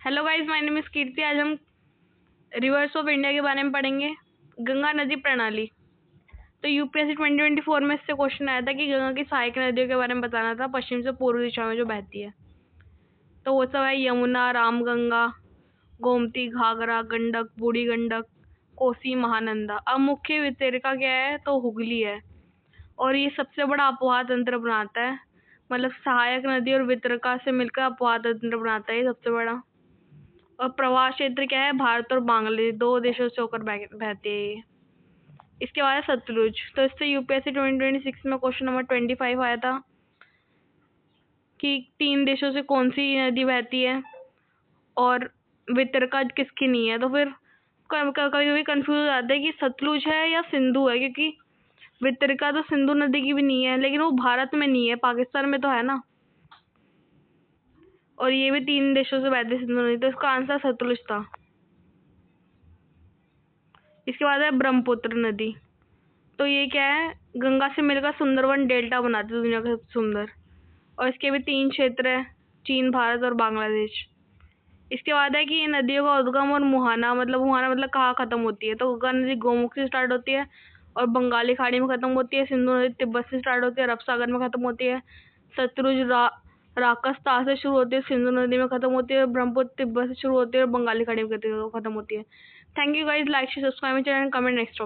Hello guys, my name is Kirti. आज हम reverse of India के बारे में पढ़ेंगे। गंगा नदी प्रणाली। तो यूपीएससी 2024 में इससे क्वेश्चन आया था कि गंगा की सहायक नदियों के बारे में बताना था, पश्चिम से पूर्व दिशा में जो बहती है। तो वो सब है यमुना, रामगंगा, गोमती, घाघरा, गंडक, बूढ़ी गंडक, कोसी, महानंदा। अब मुख्य वितरिका क्या है? तो हुगली है, और ये सबसे बड़ा अपवाह तंत्र बनाता है। मतलब सहायक नदी और वितरिका से मिलकर अपवाह तंत्र बनाता है ये सबसे बड़ा। और प्रवाह क्षेत्र क्या है? भारत और बांग्लादेश, दो देशों से होकर बहती है ये। इसके बाद है सतलुज। तो इससे यूपीएससी 2026 में क्वेश्चन नंबर 25 आया था कि 3 देशों से कौन सी नदी बहती है और वितरका किसकी नहीं है। तो फिर कभी कभी कंफ्यूज हो जाता है कि सतलुज है या सिंधु है, क्योंकि वितरका तो सिंधु नदी की भी नहीं है, लेकिन वो भारत में नहीं है, पाकिस्तान में तो है ना। और ये भी 3 देशों से बहती है सिंधु नदी, तो इसका आंसर सतलुज था। इसके बाद है ब्रह्मपुत्र नदी। तो ये क्या है? गंगा से मिलकर सुंदरवन डेल्टा बनाती है दुनिया का सबसे सुंदर। और इसके भी 3 क्षेत्र है, चीन, भारत और बांग्लादेश। इसके बाद है कि ये नदियों का उद्गम और मुहाना मतलब कहाँ खत्म होती है। तो गंगा नदी गोमुख से स्टार्ट होती है और बंगाली खाड़ी में खत्म होती है। सिंधु नदी तिब्बत से स्टार्ट होती है, अरब सागर में खत्म होती है। सतलुज राजस्थान से शुरू होती है, सिंधु नदी में खत्म होती है। ब्रह्मपुत्र तिब्बत से शुरू होती है और बंगाली खाड़ी में खत्म होती है। Thank you guys, like share subscribe channel, comment next.